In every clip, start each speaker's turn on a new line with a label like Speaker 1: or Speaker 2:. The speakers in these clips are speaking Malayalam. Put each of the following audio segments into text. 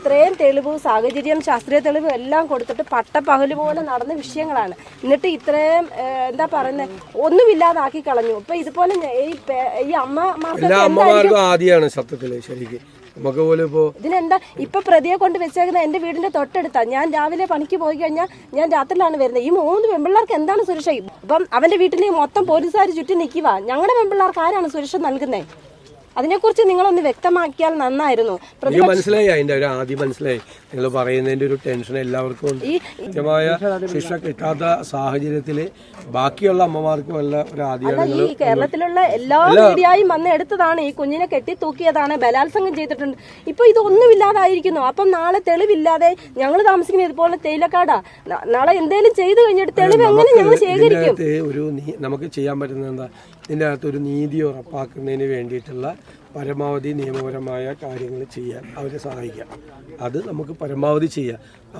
Speaker 1: ഇത്രയും തെളിവ്, സാഹചര്യം, ശാസ്ത്രീയ തെളിവ് എല്ലാം കൊടുത്തിട്ട് പട്ടപ്പകല് പോലെ നടന്ന വിഷയങ്ങളാണ്. എന്നിട്ട് ഇത്രയും എന്താ പറയുന്നത്, ഒന്നുമില്ലാതാക്കി കളഞ്ഞു. ഇപ്പൊ ഇതുപോലെ ഈ
Speaker 2: അമ്മമാർക്കും ആദ്യമാണ് സത്യത്തില് ശരിക്കും നമുക്ക് പോലും ഇപ്പോ
Speaker 1: ഇതിനെന്താ ഇപ്പൊ പ്രതിയെ കൊണ്ട് വെച്ചേക്കുന്ന എന്റെ വീടിന്റെ തൊട്ടടുത്താ. ഞാൻ രാവിലെ പണിക്ക് പോയി കഴിഞ്ഞാൽ ഞാൻ രാത്രിയിലാണ് വരുന്നത്. ഈ 3 പെൺപിള്ളേർക്ക് എന്താണ് സുരക്ഷ? ഇപ്പം അവന്റെ വീട്ടിൽ മൊത്തം പോലീസുകാർ ചുറ്റും നിൽക്കുക. ഞങ്ങളുടെ പെൺപിള്ളേർക്ക് ആരാണ് സുരക്ഷ നൽകുന്നത്? അതിനെക്കുറിച്ച് നിങ്ങളൊന്ന് വ്യക്തമാക്കിയാൽ നന്നായിരുന്നു.
Speaker 2: മനസ്സിലായി, അതിന്റെ ഒരു ആദ്യം മനസ്സിലായി. നിങ്ങൾ പറയുന്നതിന്റെ ഒരു ടെൻഷൻ എല്ലാവർക്കും ഉണ്ട്. കൃത്യമായ ശിക്ഷ കിട്ടാത്ത സാഹചര്യത്തില് ബാക്കിയുള്ള അമ്മമാർക്കും അല്ല ഒരു ആദ്യം.
Speaker 1: ഈ കേരളത്തിലുള്ള എല്ലാ മീഡിയയും വന്ന് എടുത്തതാണ്. ഈ കുഞ്ഞിനെ കെട്ടിത്തൂക്കിയതാണ്, ബലാത്സംഗം ചെയ്തിട്ടുണ്ട്. ഇപ്പൊ ഇതൊന്നുമില്ലാതായിരിക്കുന്നു. അപ്പം നാളെ തെളിവില്ലാതെ ഞങ്ങൾ താമസിക്കുന്ന ഇതുപോലെ തേയിലക്കാടാ. നാളെ എന്തേലും ചെയ്തു കഴിഞ്ഞിട്ട് തെളിവ് എങ്ങനെ ഞങ്ങൾ ശേഖരിക്കും?
Speaker 2: ഒരു നമുക്ക് ചെയ്യാൻ പറ്റുന്നത് എന്താ, ഇതിൻ്റെ അകത്ത് ഒരു നീതി ഉറപ്പാക്കുന്നതിന് വേണ്ടിയിട്ടുള്ള പരമാവധി നിയമപരമായ കാര്യങ്ങൾ ചെയ്യാൻ അവരെ സഹായിക്കാം. അത് നമുക്ക് പരമാവധി ചെയ്യാം.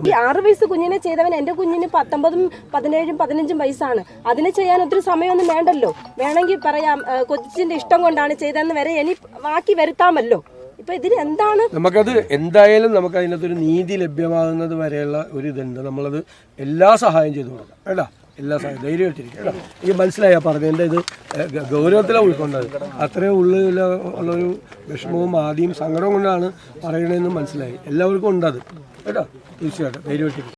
Speaker 1: ഈ 6 വയസ്സ് കുഞ്ഞിനെ ചെയ്തവൻ എന്റെ കുഞ്ഞിന് 19, 17, 15 വയസ്സാണ്. അതിന് ചെയ്യാൻ ഒത്തിരി സമയമൊന്നും വേണ്ടല്ലോ. വേണമെങ്കിൽ പറയാം കൊച്ചിന്റെ ഇഷ്ടം കൊണ്ടാണ് ചെയ്തതെന്ന് വരെ ഇനി ബാക്കി വരുത്താമല്ലോ. ഇപ്പൊ ഇതിന് എന്താണ്?
Speaker 2: നമുക്കത് എന്തായാലും നമുക്ക് അതിനകത്തൊരു നീതി ലഭ്യമാകുന്നത് വരെയുള്ള ഒരു ഇതുണ്ട്. നമ്മളത് എല്ലാ സഹായം ചെയ്തു കൊടുക്കാം കേട്ടോ. എല്ലാ സഹായം ധൈര്യമായിട്ടിരിക്കും കേട്ടോ. ഈ മനസ്സിലായാൽ പറഞ്ഞതിൻ്റെ ഇത് ഗൗരവത്തിലാണ് ഉൾക്കൊണ്ടത്. അത്രയും ഉള്ളൊരു വിഷമവും ആദ്യം സങ്കടവും കൊണ്ടാണ് പറയണതെന്ന് മനസ്സിലായി. എല്ലാവർക്കും ഉണ്ടത് കേട്ടോ. തീർച്ചയായിട്ടും ധൈര്യമായിട്ടിരിക്കും.